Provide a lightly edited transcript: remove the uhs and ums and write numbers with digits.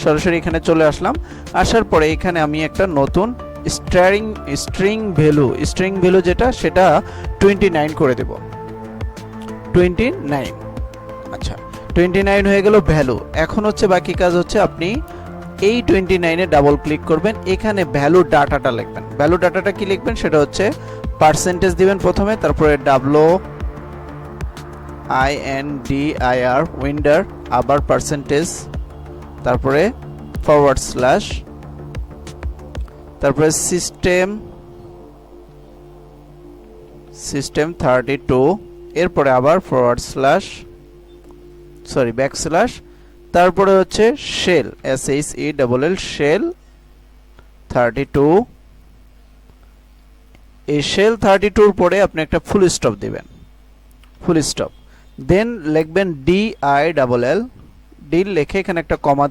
সরাসরি এখানে চলে আসলাম। আসার পরে এখানে আমি একটা নতুন স্ট্রিং ভ্যালু যেটা সেটা 29 করে দেব। 29। আচ্ছা, 29 হয়ে গেল ভ্যালু। এখন হচ্ছে বাকি কাজ হচ্ছে আপনি এই 29 এ ডাবল ক্লিক করবেন, এখানে ভ্যালু ডাটাটা লিখবেন। ভ্যালু ডাটাটা কি লিখবেন সেটা হচ্ছে পার্সেন্টেজ দিবেন প্রথমে, তারপরে WINDIR উইন্ডার, আবার পার্সেন্টেজ, তারপরে ফরওয়ার্ড স্ল্যাশ, তারপরে সিস্টেম 32, এরপরে আবার ফরওয়ার্ড স্ল্যাশ ব্যাকস্ল্যাশ, তারপরে হচ্ছে শেল SHELL শেল 32। এই শেল 32 পরে আপনি একটা ফুল স্টপ দিবেন, ফুল স্টপ, দেন লিখবেন DILL, লিখে এখানে একটা কমা